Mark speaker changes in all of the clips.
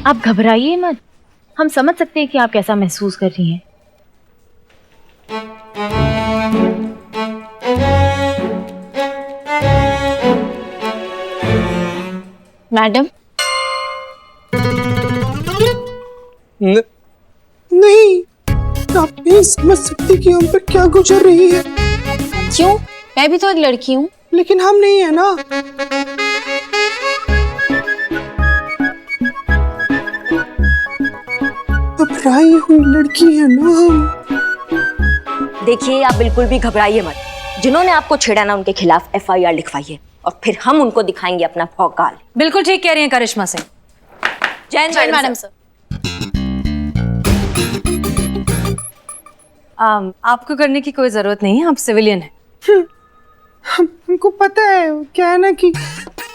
Speaker 1: आप घबराइए मत, हम समझ सकते हैं कि आप कैसा महसूस कर रही हैं। मैडम
Speaker 2: नहीं, आप नहीं समझ सकती कि हम पर क्या गुजर रही है।
Speaker 1: क्यों? मैं भी तो एक लड़की हूँ।
Speaker 2: लेकिन हम नहीं है ना। घबराई हुई लड़की है ना हम।
Speaker 3: देखिए, आप बिल्कुल भी घबराइए मत। जिन्होंने आपको छेड़ा ना, उनके खिलाफ FIR लिखवाइए और फिर हम उनको दिखाएंगे अपना भौकाल।
Speaker 4: बिल्कुल ठीक कह रही हैं करिश्मा सिंह।
Speaker 3: जय मैडम सर।
Speaker 4: आपको करने की कोई जरूरत नहीं है, आप सिविलियन हैं।
Speaker 2: हमको पता है, क्या है ना कि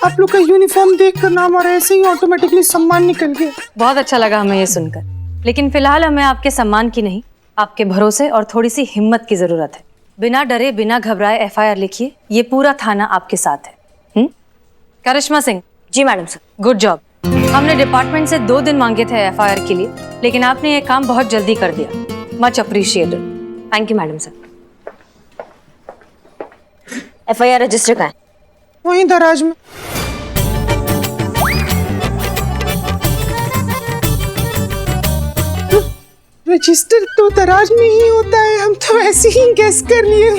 Speaker 2: आप लोग का यूनिफॉर्म देखकर ना हमारा ऐसे ही ऑटोमेटिकली सम्मान निकल गया।
Speaker 4: बहुत अच्छा लगा हमें ये सुनकर, लेकिन फिलहाल हमें आपके सम्मान की नहीं, आपके भरोसे और थोड़ी सी हिम्मत की जरूरत है। बिना डरे बिना घबराए FIR लिखिए, ये पूरा थाना आपके साथ है। करिश्मा सिंह।
Speaker 3: जी मैडम सर।
Speaker 4: Good job. हमने डिपार्टमेंट से 2 दिन मांगे थे FIR के लिए, लेकिन आपने ये काम बहुत जल्दी कर दिया। Much appreciated.
Speaker 3: Thank you madam sir. FIR register कहाँ है?
Speaker 2: वहीं दराज में। रजिस्टर तो दराज में ही होता है, हम तो ऐसे ही गेस कर लिए।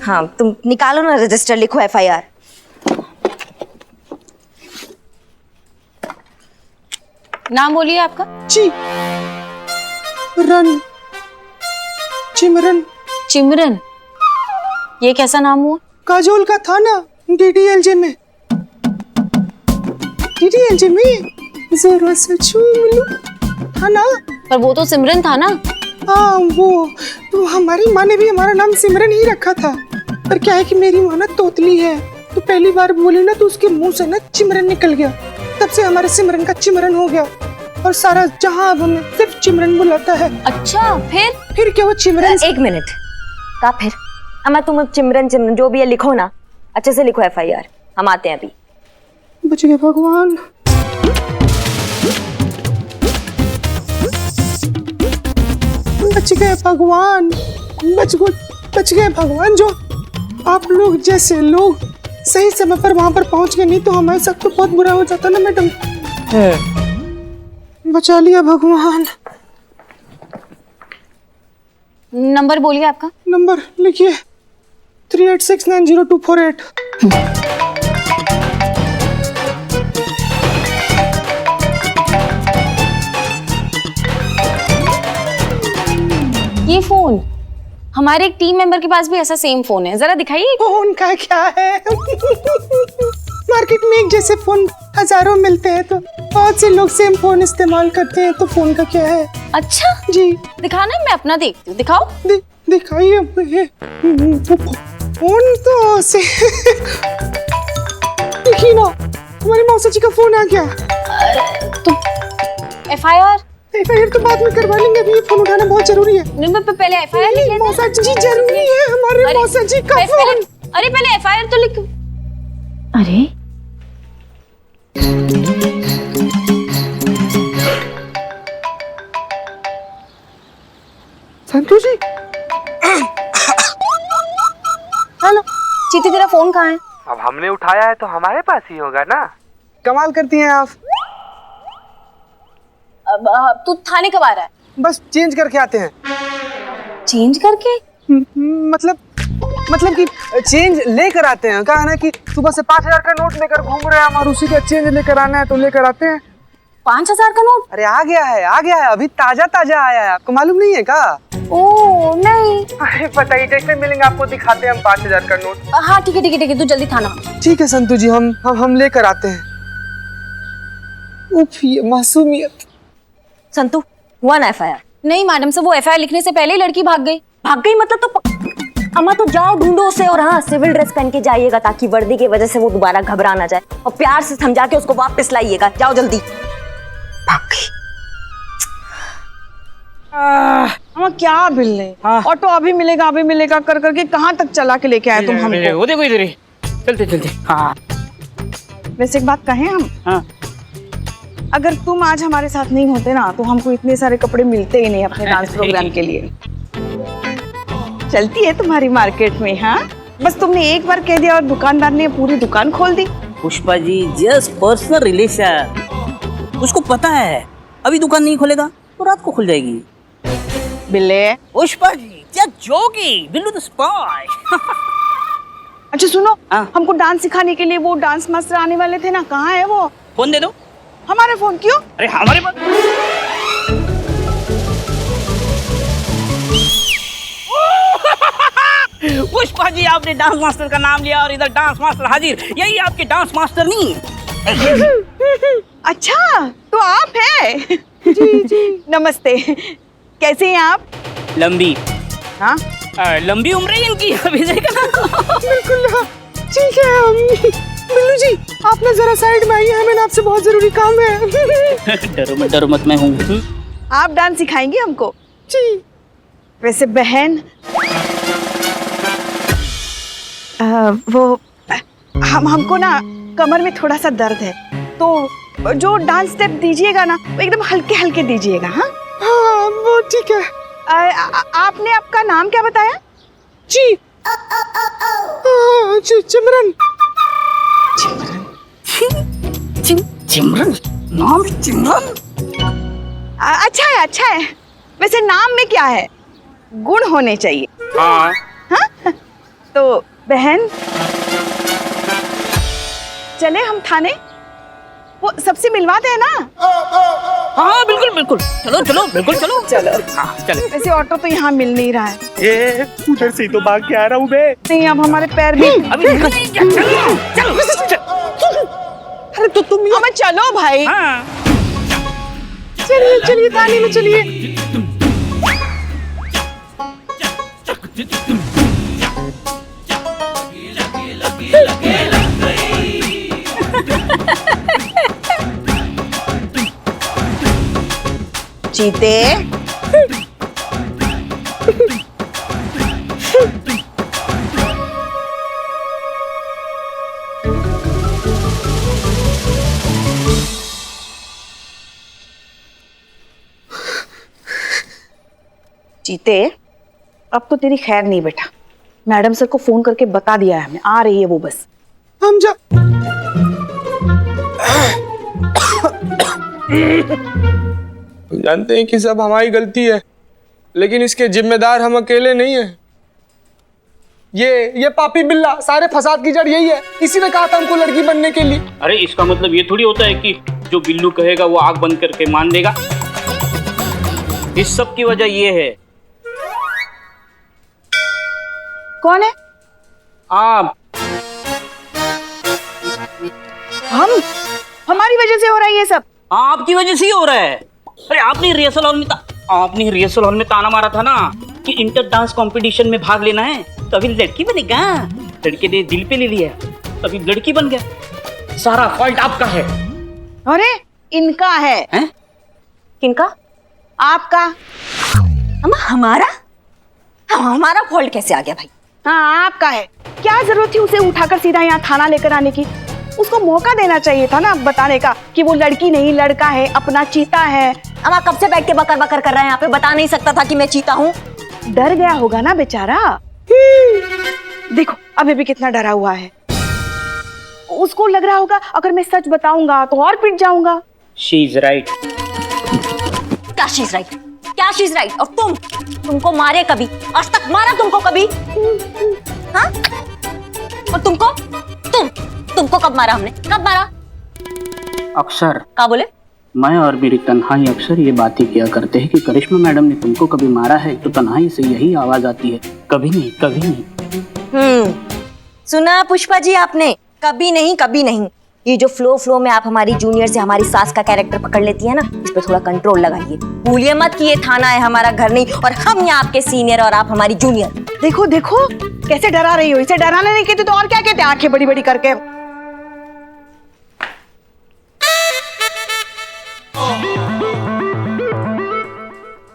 Speaker 3: हाँ, तुम निकालो ना रजिस्टर, लिखो FIR।
Speaker 1: नाम बोलिए आपका।
Speaker 2: जी रन चिमरन।
Speaker 1: चिमरन, ये कैसा नाम हुआ?
Speaker 2: काजोल का था ना DDLJ में। DDLJ में जरा सा चूम लूं, था ना?
Speaker 1: पर वो तो सिमरन था ना।
Speaker 2: हाँ, वो तो हमारी माँ ने भी हमारा नाम सिमरन ही रखा था। पर क्या है कि मेरी माँ ना तोतली है, तो पहली बार बोली ना तो उसके मुंह से ना चिमरन निकल गया। तब से हमारे सिमरन का चिमरन हो गया और सारा जहां अब हमें सिर्फ चिमरन बुलाता है।
Speaker 1: अच्छा, फिर
Speaker 2: क्या वो चिमरन?
Speaker 3: एक मिनट का फिर अम्मा, तुम चिमरन चिमरन जो भी है लिखो ना, अच्छे से लिखो FIR। हम आते हैं अभी।
Speaker 2: बच गए भगवान। बच गए भगवान, बच गए भगवान। जो आप लोग जैसे लोग सही समय पर वहां पर पहुंच गए, नहीं तो हमारे साथ तो बहुत बुरा हो जाता ना मैडम। बचा लिया भगवान।
Speaker 1: नंबर बोलिए आपका।
Speaker 2: नंबर लिखिए 38690248।
Speaker 1: ये फोन हमारे एक टीम मेंबर के पास भी ऐसा सेम फोन है, जरा दिखाइए।
Speaker 2: फोन का क्या है? मार्केट में एक जैसे फोन हजारों मिलते हैं, तो बहुत से लोग सेम फोन इस्तेमाल करते हैं, तो फोन का क्या है?
Speaker 1: अच्छा
Speaker 2: जी
Speaker 1: दिखाना है, मैं अपना देखती हूँ। दिखाओ।
Speaker 2: दिखाइए। फोन तो से देखिए ना, हमारी मौसा जी का फोन आ गया।
Speaker 1: तो FIR
Speaker 2: तो बाद में करवा लेंगे, अभी ये फोन उठाना बहुत जरूरी है।
Speaker 1: नहीं, मैं पहले FIR लिख लेते हैं।
Speaker 2: मौसा जी जरूरी है, हमारे मौसा जी का फोन।
Speaker 1: अरे पहले FIR तो लिख। अरे
Speaker 2: संतोष जी। हेलो
Speaker 1: चीती, तेरा फोन कहाँ है?
Speaker 5: अब हमने उठाया है तो हमारे पास ही होगा ना।
Speaker 2: कमाल करती हैं आप।
Speaker 1: तू थाने कब आ रहा है?
Speaker 2: बस चेंज करके आते हैं।
Speaker 1: चेंज करके?
Speaker 2: मतलब कि चेंज लेकर आते हैं। कहा है ना कि सुबह से 5000 का नोट लेकर घूम रहे हैं हम, और उसी का चेंज लेकर आना है तो लेकर आते हैं।
Speaker 1: 5000 का नोट?
Speaker 2: अरे आ गया है, अभी ताजा आया है। आपको मालूम नहीं है क्या?
Speaker 1: ओह नहीं।
Speaker 5: अरे बताइए, जैसे मिलेंगे आपको दिखाते हैं हम 5000 का नोट।
Speaker 1: हाँ ठीक है, तू जल्दी थाना।
Speaker 2: ठीक है संतू जी, हम लेकर आते हैं। उफ, ये मासूमियत।
Speaker 3: संतू, हुआ ना FIR?
Speaker 1: नहीं मैडम से, वो FIR लिखने से पहले ही लड़की भाग गई।
Speaker 3: भाग गई मतलब? तो अम्मा तो जाओ ढूंढो उसे, और हाँ, सिविल ड्रेस पहन के जाइएगा ताकि वर्दी की वजह से वो दोबारा घबरा ना जाए, और प्यार से समझा के उसको वापस लाइएगा। जाओ जल्दी। भाग गई।
Speaker 6: हम क्या बिल्ले, ऑटो अभी मिलेगा कर करके कहाँ तक चला के लेके आए तुम हमको?
Speaker 7: वो देखो इधर ही, चलते। हाँ
Speaker 6: वैसे एक बात कहें हम?
Speaker 7: हाँ।
Speaker 6: अगर तुम आज हमारे साथ नहीं होते ना तो हमको इतने सारे कपड़े मिलते ही नहीं अपने डांस प्रोग्राम के लिए। चलती है तुम्हारी मार्केट में, हाँ? बस तुमने एक बार कह दिया और दुकानदार ने पूरी दुकान खोल दी।
Speaker 7: Pushpa ji just personal relation, उसको पता है अभी दुकान नहीं खोलेगा तो रात को खुल जाएगी।
Speaker 6: बिल्ले।
Speaker 7: Pushpa ji just joking, Billu the spy.
Speaker 6: अच्छा सुनो,
Speaker 7: हाँ?
Speaker 6: हमको डांस सिखाने के लिए वो डांस मास्टर आने वाले थे ना, कहाँ है वो?
Speaker 7: फोन दे दो।
Speaker 6: हमारे फोन क्यों?
Speaker 7: अरे हमारे पास पुष्पा जी आपने डांस मास्टर का नाम लिया और इधर डांस मास्टर हाजिर। यही आपके डांस मास्टर नहीं?
Speaker 6: अच्छा तो आप है? जी जी नमस्ते, कैसे हैं आप?
Speaker 7: लंबी,
Speaker 6: हाँ
Speaker 7: लंबी उम्र है इनकी, अभी देखा।
Speaker 2: बिल्कुल हाँ, ठीक है। बिल्लू जी आप ना जरा साइड में आइए, हमें ना आपसे बहुत जरूरी काम है।
Speaker 7: डरो मत मैं हूँ।
Speaker 6: आप डांस सिखाएंगे हमको?
Speaker 2: जी।
Speaker 6: वैसे बहन वो हमको ना कमर में थोड़ा सा दर्द है, तो जो डांस स्टेप दीजिएगा ना वो एकदम हल्के हल्के दीजिएगा। हाँ
Speaker 2: हाँ वो ठीक है।
Speaker 6: आपने आपका नाम क्या बताया?
Speaker 2: जी चिमरन।
Speaker 7: चिमरन, नाम चिमरन।
Speaker 6: अच्छा है। वैसे नाम में क्या है, गुण होने चाहिए।
Speaker 7: हाँ।
Speaker 6: हाँ? तो बहन चले हम थाने, वो सबसे मिलवाते हैं ना?
Speaker 7: हाँ बिल्कुल चलो बिल्कुल चलो। हाँ चलो।
Speaker 6: वैसे ऑटो तो यहाँ मिल नहीं रहा है।
Speaker 5: ए, उधर से तो भाग के आ रहा हूँ मैं।
Speaker 6: नहीं अब हमारे पैर भी
Speaker 7: अभी चलो।
Speaker 6: अरे तो तुम यहाँ चलो भाई।
Speaker 7: हाँ।
Speaker 2: चलिए थाने में चलिए।
Speaker 6: चीते जीते, अब तो तेरी खैर नहीं बेटा। मैडम सर को फोन करके बता दिया है हमें, आ रही है वो बस।
Speaker 2: हम जा जानते हैं कि सब हमारी गलती है, लेकिन इसके जिम्मेदार हम अकेले नहीं हैं। ये पापी बिल्ला सारे फसाद की जड़ यही है। इसी ने कहा था हमको लड़की बनने के लिए।
Speaker 7: अरे इसका मतलब ये थोड़ी होता है कि जो बिल्लू कहेगा वो आंख बंद करके मान लेगा। इस सब की वजह ये है।
Speaker 6: कौन है?
Speaker 7: आप।
Speaker 6: हमारी वजह से हो रहा है ये सब।
Speaker 7: आपकी वजह से ही हो रहा है। अरे आपने रिहर्सल हॉल में ताना मारा था ना कि इंटर डांस कंपटीशन में भाग लेना है, तो अभी लड़की बनेगा। लड़के ने दिल पे ले लिया, अभी लड़की बन गया। सारा फॉल्ट आपका है।
Speaker 6: अरे इनका है।
Speaker 7: हैं?
Speaker 3: किनका?
Speaker 6: आपका।
Speaker 3: हमारा फॉल्ट कैसे आ गया भाई?
Speaker 6: हाँ आपका है। क्या जरूरत थी उसे उठाकर सीधा यहाँ थाना लेकर आने की? उसको मौका देना चाहिए था ना बताने का कि वो लड़की नहीं लड़का है, अपना चीता है।
Speaker 3: अम्मा कब से बैठ के बकर बकर कर रहे हैं यहाँ पे? बता नहीं सकता था कि मैं चीता हूँ?
Speaker 6: डर गया होगा ना बेचारा। देखो अभी भी कितना डरा हुआ है। उसको लग रहा होगा अगर मैं सच बताऊंगा तो और पिट जाऊंगा।
Speaker 7: She is right.
Speaker 3: क्या शी इज राइट? क्या शी इज राइट? और तुमको मारे कभी? आज तक मारा तुमको कभी? हाँ? और तुमको कब मारा हमने? कब मारा?
Speaker 7: अक्सर।
Speaker 3: क्या बोले?
Speaker 7: मैं और मेरी तन्हाई अक्सर ये बातें किया करते हैं कि करिश्मा मैडम ने तुमको कभी मारा है, तो तन्हाई से यही आवाज आती है, कभी नहीं कभी नहीं।
Speaker 3: सुना पुष्पा जी आपने? कभी नहीं कभी नहीं। ये जो फ्लो में आप हमारी जूनियर से हमारी सास का कैरेक्टर पकड़ लेती है ना, इस पे थोड़ा कंट्रोल लगाइए। भूलिए मत कि ये थाना है, हमारा घर नहीं, और हम यहाँ आपके सीनियर और आप हमारी जूनियर।
Speaker 6: देखो देखो कैसे डरा रही हो। इसे डराने नहीं कहते तो और क्या कहते? आंखें बड़ी बड़ी करके।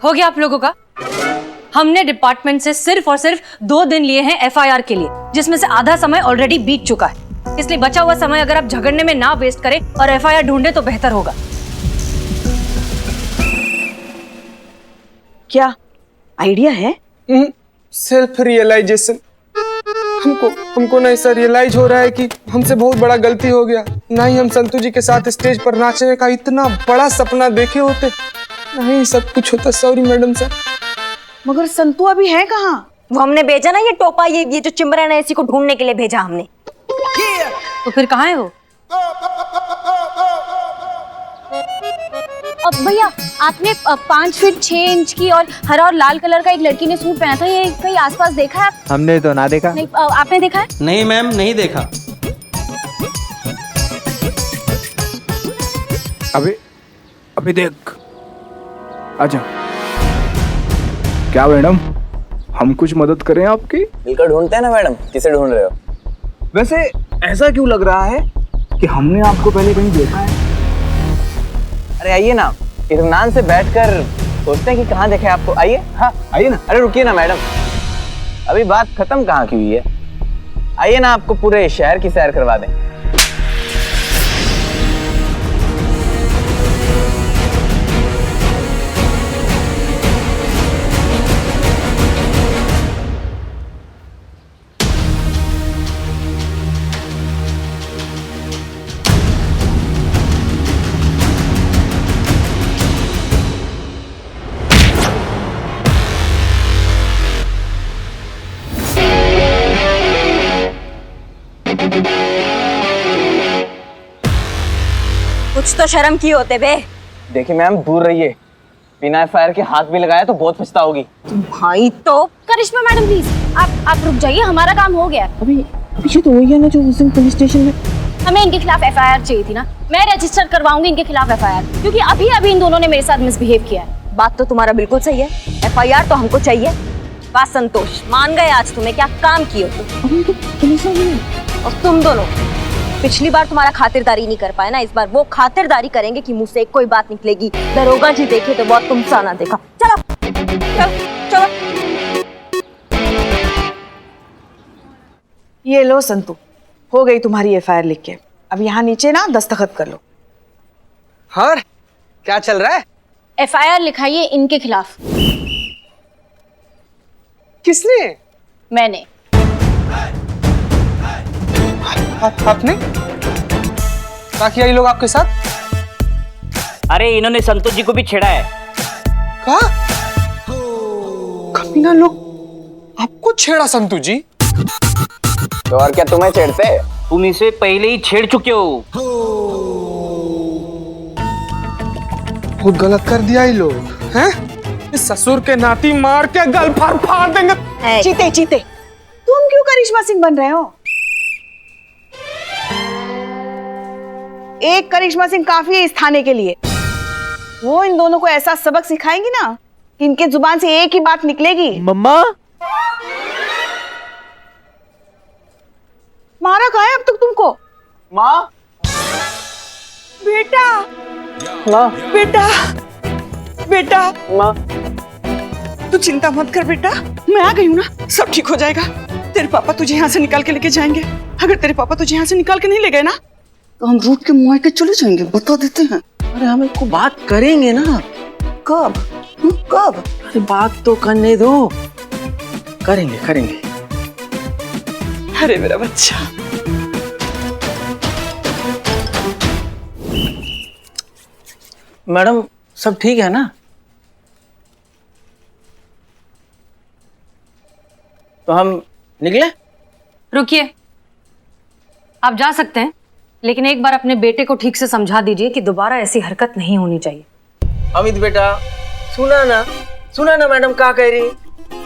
Speaker 4: हो गया आप लोगों का? हमने डिपार्टमेंट से सिर्फ और सिर्फ 2 दिन लिए हैं एफआईआर के लिए, जिसमें से आधा समय ऑलरेडी बीत चुका है। इसलिए बचा हुआ समय अगर आप झगड़ने में ना वेस्ट करें और एफआईआर ढूंढे तो बेहतर होगा।
Speaker 6: क्या आइडिया है?
Speaker 2: Self realisation. हमको ना ऐसा रियलाइज हो रहा है कि हमसे बहुत बड़ा गलती हो गया। ना ही हम संतू जी के साथ स्टेज पर नाचने का इतना बड़ा सपना देखे होते, ना ही सब कुछ होता। Sorry madam sir.
Speaker 6: मगर संतू अभी है कहाँ?
Speaker 3: वो हमने भेजा ना, ये टोपा, ये जो चिमरन है, इसी को ढूंढने के लिए भेजा हमने।
Speaker 4: तो फिर कहाँ है वो?
Speaker 1: अब भैया आपने 5 फीट 6 इंच की और हरा और लाल कलर का एक लड़की ने सूट पहना था, ये कहीं आसपास देखा है?
Speaker 5: हमने तो ना देखा।
Speaker 1: नहीं, आपने देखा है?
Speaker 8: नहीं मैम, नहीं देखा।
Speaker 5: अभी देख, आजा। क्या मैडम, हम कुछ मदद करें आपकी?
Speaker 9: मिलकर ढूंढते हैं ना मैडम, किसे ढूंढ रहे हो?
Speaker 5: वैसे ऐसा क्यों लग रहा है कि हमने आपको पहले कहीं देखा है?
Speaker 9: अरे आइए ना, इत्मीनान से बैठकर सोचते हैं कि कहाँ देखे आपको। आइए। हाँ
Speaker 5: आइए ना।
Speaker 9: अरे रुकिए ना मैडम, अभी बात खत्म कहाँ की हुई है। आइए ना, आपको पूरे शहर की सैर करवा दें।
Speaker 3: कुछ तो शर्म की होते बे।
Speaker 9: देखिए मैम, दूर रहिए। बिना एफआईआर के हाथ भी लगाया तो बहुत पछताओगी।
Speaker 3: भाई तो
Speaker 1: करिश्मा मैडम प्लीज आप रुक जाइए, हमारा काम हो गया।
Speaker 6: अभी ये तो वही है ना जो उस दिन पुलिस स्टेशन में।
Speaker 1: हमें इनके खिलाफ एफआईआर चाहिए थी ना, मैं रजिस्टर करवाऊंगी इनके खिलाफ एफआईआर, क्योंकि अभी इन दोनों ने मेरे साथ मिसबिहेव किया है।
Speaker 3: बात तो तुम्हारा बिल्कुल सही है, एफआईआर तो हमको चाहिए। बात संतोष, मान गए आज तुम्हें क्या काम किए तुम। और तुम दोनों पिछली बार तुम्हारा खातिरदारी नहीं कर पाए ना, इस बार वो खातिरदारी करेंगे कि मुंह से कोई बात निकलेगी। दरोगा जी देखे तो बहुत तुमसा ना देखा। चलो चलो चलो।
Speaker 6: ये लो संतू, हो गई तुम्हारी एफआईआर लिख के। अब यहाँ नीचे ना दस्तखत कर लो।
Speaker 5: और क्या चल रहा है?
Speaker 1: एफआईआर लिखाइए इनके खिलाफ।
Speaker 2: किसने?
Speaker 1: मैंने।
Speaker 2: आपने क्या किया ये लोग आपके साथ?
Speaker 7: अरे इन्होंने संतोष जी को भी छेड़ा है।
Speaker 2: क्या? कमीना लोग आपको छेड़ा संतू जी?
Speaker 9: तो और क्या तुम्हें छेड़ते?
Speaker 7: तुम इसे पहले ही छेड़ चुके हो।
Speaker 2: बहुत गलत कर दिया ये लोग हैं? इस ससुर के नाती मार के गल फाड़ देंगे।
Speaker 6: चीते चीते, तुम क्यों करिश्मा सिंह बन रहे हो? एक करिश्मा सिंह काफी है इस थाने के लिए। वो इन दोनों को ऐसा सबक सिखाएंगी ना कि इनके जुबान से एक ही बात निकलेगी।
Speaker 5: मम्मा,
Speaker 6: मारा कहाँ है अब तक तुमको?
Speaker 9: माँ,
Speaker 6: बेटा,
Speaker 9: माँ,
Speaker 6: बेटा, बेटा,
Speaker 9: माँ।
Speaker 6: तू चिंता मत कर बेटा, मैं आ गई हूँ ना, सब ठीक हो जाएगा। तेरे पापा तुझे यहाँ से निकाल के लेके जाएंगे। अगर तेरे पापा तुझे यहाँ से निकाल के नहीं ले गए ना तो हम रूट के मुँह के चले जाएंगे, बता देते हैं।
Speaker 8: अरे हम इसको बात करेंगे ना।
Speaker 6: कब? कब?
Speaker 8: अरे बात तो करने दो, करेंगे करेंगे।
Speaker 6: अरे मेरा बच्चा।
Speaker 8: मैडम सब ठीक है ना? तो हम निकले?
Speaker 4: रुकिए, आप जा सकते हैं, लेकिन एक बार अपने बेटे को ठीक से समझा दीजिए कि दोबारा ऐसी हरकत नहीं होनी चाहिए।
Speaker 8: अमित बेटा, सुना ना मैडम क्या कह रही है?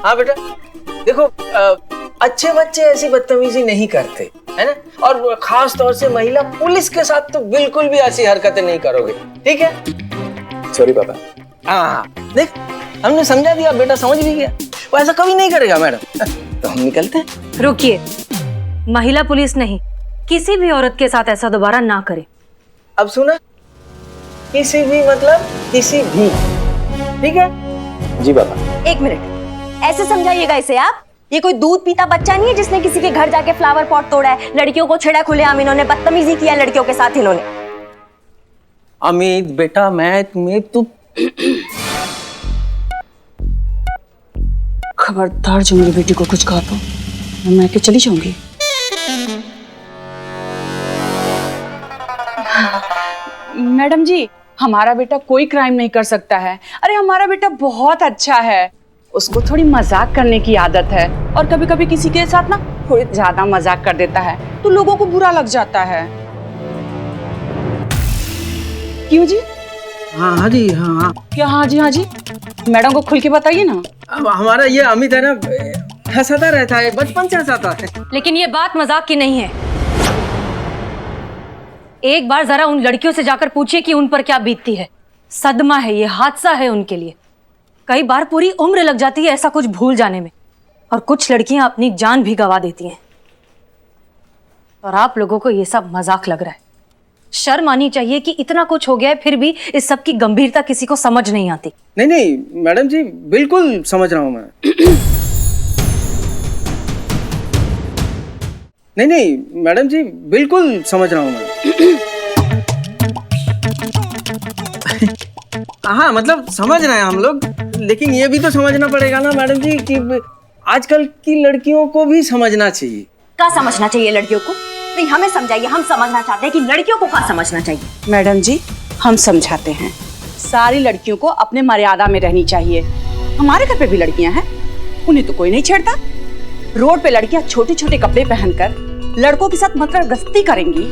Speaker 8: हाँ बेटा, देखो अच्छे बच्चे ऐसी बदतमीजी नहीं करते, है ना? और खास तौर से महिला पुलिस के साथ तो बिल्कुल भी ऐसी हरकतें नहीं करोगे, ठीक है?
Speaker 9: सॉरी पापा।
Speaker 8: हाँ देख, हमने समझा दिया, बेटा समझ भी गया। वो ऐसा कभी नहीं करेगा मैडम। तो हम निकलते हैं।
Speaker 4: रुकिए, महिला पुलिस नहीं, किसी भी औरत के साथ ऐसा दोबारा ना करें।
Speaker 8: अब सुना, किसी भी मतलब किसी भी, ठीक है?
Speaker 9: जी पापा।
Speaker 3: एक मिनट, ऐसे समझाइएगा इसे आप ये कोई दूध पीता बच्चा नहीं है जिसने किसी के घर जाके फ्लावर पॉट तोड़ा है, लड़कियों को छेड़ा खुलेआम इन्होंने बदतमीजी किया लड़कियों के साथ इन्होंने।
Speaker 8: अमित बेटा, मैं तुम्हें तो
Speaker 6: खबरदार जो मेरी बेटी को कुछ कहा तो मैं के चली जाऊंगी। मैडम जी, हमारा बेटा कोई क्राइम नहीं कर सकता है। अरे हमारा बेटा बहुत अच्छा है, उसको थोड़ी मजाक करने की आदत है और कभी कभी किसी के साथ ना थोड़ी ज्यादा मजाक कर देता है तो लोगों को बुरा लग जाता है। क्यों जी?
Speaker 8: हाँ जी, हाँ।
Speaker 6: क्या हाँ जी? हाँ जी, मैडम को खुल के बताइए ना।
Speaker 8: अब हमारा ये अमित है ना, हंसाता रहता है, बचपन से हंसाता है।
Speaker 4: लेकिन ये बात मजाक की नहीं है। एक बार जरा उन लड़कियों से जाकर पूछिए कि उन पर क्या बीतती है। सदमा है, ये हादसा है उनके लिए। कई बार पूरी उम्र लग जाती है ऐसा कुछ भूल जाने में, और कुछ लड़कियां अपनी जान भी गंवा देती हैं। और आप लोगों को ये सब मजाक लग रहा है। शर्म आनी चाहिए कि इतना कुछ हो गया है फिर भी इस सब की गंभीरता किसी को समझ नहीं आती।
Speaker 8: नहीं नहीं मैडम जी, बिल्कुल समझ रहा हूँ मैं। नहीं नहीं मैडम जी, बिल्कुल समझ रहा हूँ मैं। हाँ मतलब समझ रहे हैं हम लोग, लेकिन ये भी तो समझना पड़ेगा ना मैडम जी कि आजकल की लड़कियों को भी समझना चाहिए।
Speaker 3: क्या समझना चाहिए लड़कियों को? नहीं, हमें समझाइए, हम समझना चाहते हैं कि लड़कियों को क्या समझना चाहिए।
Speaker 6: मैडम जी, हम समझाते हैं। सारी लड़कियों को अपने मर्यादा में रहनी चाहिए। हमारे घर पे भी लड़कियां हैं, उन्हें तो कोई नहीं छेड़ता। रोड पे लड़कियां छोटे छोटे कपड़े पहनकर लड़कों के साथ मतलब गस्ती करेंगी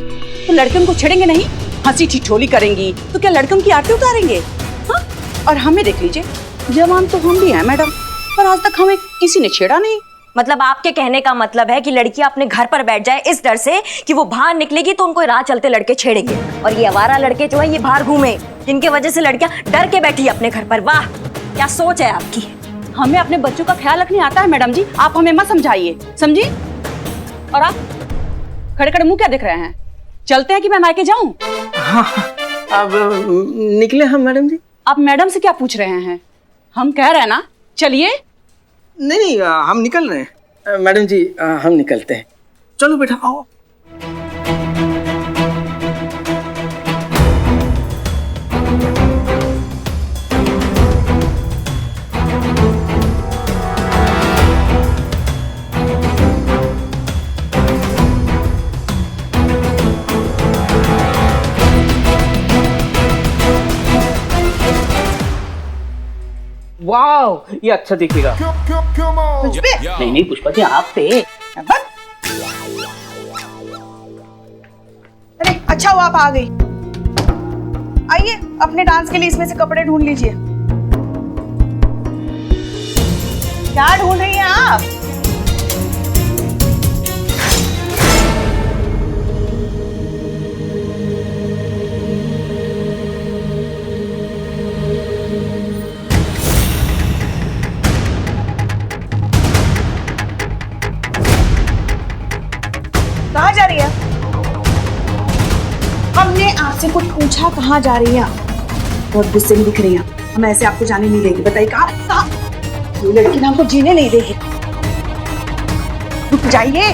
Speaker 6: तो लड़के उनको छेड़ेंगे नहीं, हंसी ठिठोली करेंगी तो क्या लड़के उनकी आरती उतारेंगे? हाँ? और हमें देख लीजिए, जवान तो हम भी हैं मैडम, पर आज तक हमें किसी ने छेड़ा नहीं।
Speaker 3: मतलब आपके कहने का मतलब है कि लड़कियां अपने घर पर बैठ जाए इस डर से कि वो बाहर निकलेगी तो उनको राह चलते लड़के छेड़ेंगे, और ये आवारा लड़के जो है ये बाहर घूमे, जिनके वजह से लड़कियां डर के बैठी है अपने घर पर। वाह, क्या सोच है आपकी।
Speaker 6: हमें अपने बच्चों का ख्याल रखने आता है मैडम जी, आप हमें मत समझाइए, समझी? और आप खड़े खड़े मुंह क्या देख रहे हैं? चलते हैं कि मैं मायके जाऊं?
Speaker 8: हाँ, अब निकले हम मैडम जी।
Speaker 6: आप मैडम से क्या पूछ रहे हैं? हम कह रहे हैं ना चलिए।
Speaker 8: नहीं नहीं हम निकल रहे हैं मैडम जी, हम निकलते हैं। चलो बेटा आओ।
Speaker 7: वाह, ये अच्छा दिखेगा। नहीं नहीं पुष्पा जी, आप पे।
Speaker 6: अरे अच्छा हुआ आप आ गई। आइए अपने डांस के लिए इसमें से कपड़े ढूंढ लीजिए। क्या ढूंढ रही हैं आप? कहाँ जा रही है? हमने आपसे कुछ पूछा, कहाँ जा रही है? बहुत गुस्से में दिख रही हैं। हम ऐसे आपको जाने नहीं देंगे। बताइए कहाँ? ये लड़की ना हमको जीने नहीं देगी। रुक जाइए।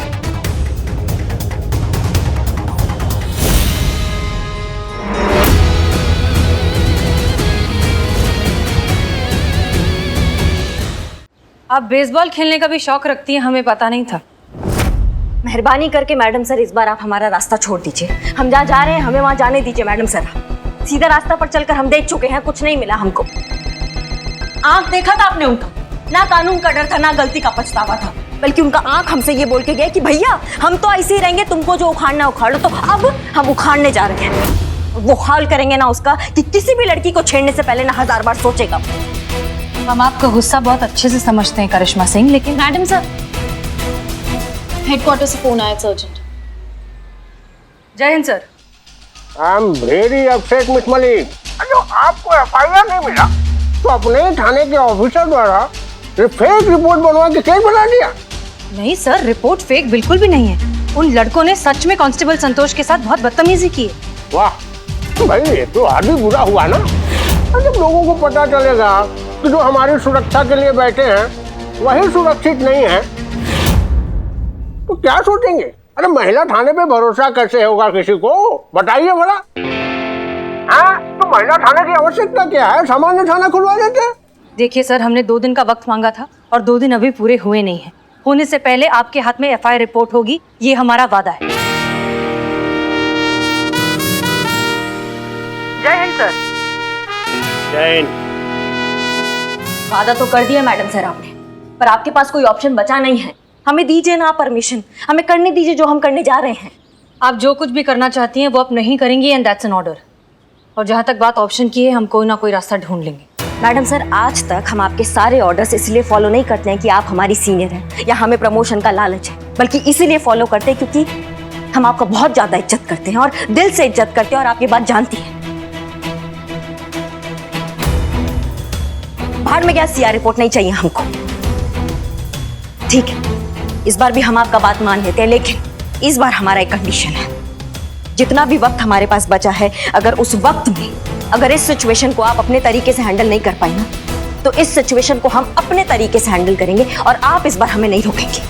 Speaker 4: आप बेसबॉल खेलने का भी शौक रखती हैं, हमें पता नहीं था।
Speaker 3: मेहरबानी करके मैडम सर इस बार आप हमारा रास्ता छोड़ दीजिए। हम जहाँ जा रहे हैं हमें वहाँ जाने दीजिए मैडम सर। सीधा रास्ता पर चलकर हम देख चुके हैं, कुछ नहीं मिला हमको। आंख देखा था आपने उनका? ना कानून का डर था ना गलती का पछतावा था, बल्कि उनका आंख हमसे ये बोल के गया कि भैया हम तो ऐसे ही रहेंगे, तुमको जो उखाड़ना उखाड़ लो। तो अब हम उखाड़ने जा रहे हैं। वो हाल करेंगे ना उसका कि किसी भी लड़की को छेड़ने से पहले ना 1000 बार सोचेगा।
Speaker 4: हम आपका गुस्सा बहुत अच्छे से समझते हैं करिश्मा सिंह, लेकिन
Speaker 1: मैडम सर, हेडक्वार्टर से फोन आया अर्जेंट।
Speaker 4: जय Hind sir.
Speaker 10: I am very upset miss Malik. जो आपको एफआईआर नहीं मिला तो अपने थाने के ऑफिसर द्वारा फेक रिपोर्ट बनवा के केस बना दिया।
Speaker 4: नहीं सर, रिपोर्ट फेक बिल्कुल भी नहीं है। उन लड़कों ने सच में कांस्टेबल संतोष के साथ बहुत बदतमीजी की है।
Speaker 10: वाह भाई, ये तो आदमी बुरा हुआ ना। जब लोगों को पता चलेगा कि जो हमारी सुरक्षा के लिए बैठे हैं वही सुरक्षित नहीं है तो क्या सोचेंगे? अरे महिला थाने पे भरोसा कैसे होगा किसी को, बताइए बड़ा। हाँ, तो महिला थाने की आवश्यकता क्या है, सामान्य थाना खुलवा देते।
Speaker 4: देखिए सर, हमने 2 दिन का वक्त मांगा था और 2 दिन अभी पूरे हुए नहीं हैं। होने से पहले आपके हाथ में एफआईआर रिपोर्ट होगी, ये हमारा वादा है। जय हिंद सर।
Speaker 10: जय हिंद।
Speaker 3: वादा तो कर दिया मैडम सर आपने, पर आपके पास कोई ऑप्शन बचा नहीं है। हमें दीजिए ना परमिशन, हमें करने दीजिए जो हम करने जा रहे हैं।
Speaker 4: आप जो कुछ भी करना चाहती हैं वो आप नहीं करेंगी, एंड दैट्स एन ऑर्डर। और जहाँ तक बात ऑप्शन की है, हम कोई ना कोई रास्ता ढूंढ लेंगे।
Speaker 3: मैडम सर, आज तक हम आपके सारे ऑर्डर्स इसलिए फॉलो नहीं करते हैं कि आप हमारी सीनियर हैं या हमें प्रमोशन का लालच है, बल्कि इसीलिए फॉलो करते हैं क्योंकि हम आपका बहुत ज्यादा इज्जत करते हैं और दिल से इज्जत करते हैं, और आप ये बात जानती हैं। भाड़ में गया, सीआर रिपोर्ट नहीं चाहिए हमको। ठीक है, इस बार भी हम आपका बात मान लेते हैं, लेकिन इस बार हमारा एक कंडीशन है। जितना भी वक्त हमारे पास बचा है, अगर उस वक्त में अगर इस सिचुएशन को आप अपने तरीके से हैंडल नहीं कर पाई ना, तो इस सिचुएशन को हम अपने तरीके से हैंडल करेंगे और आप इस बार हमें नहीं रोकेंगे।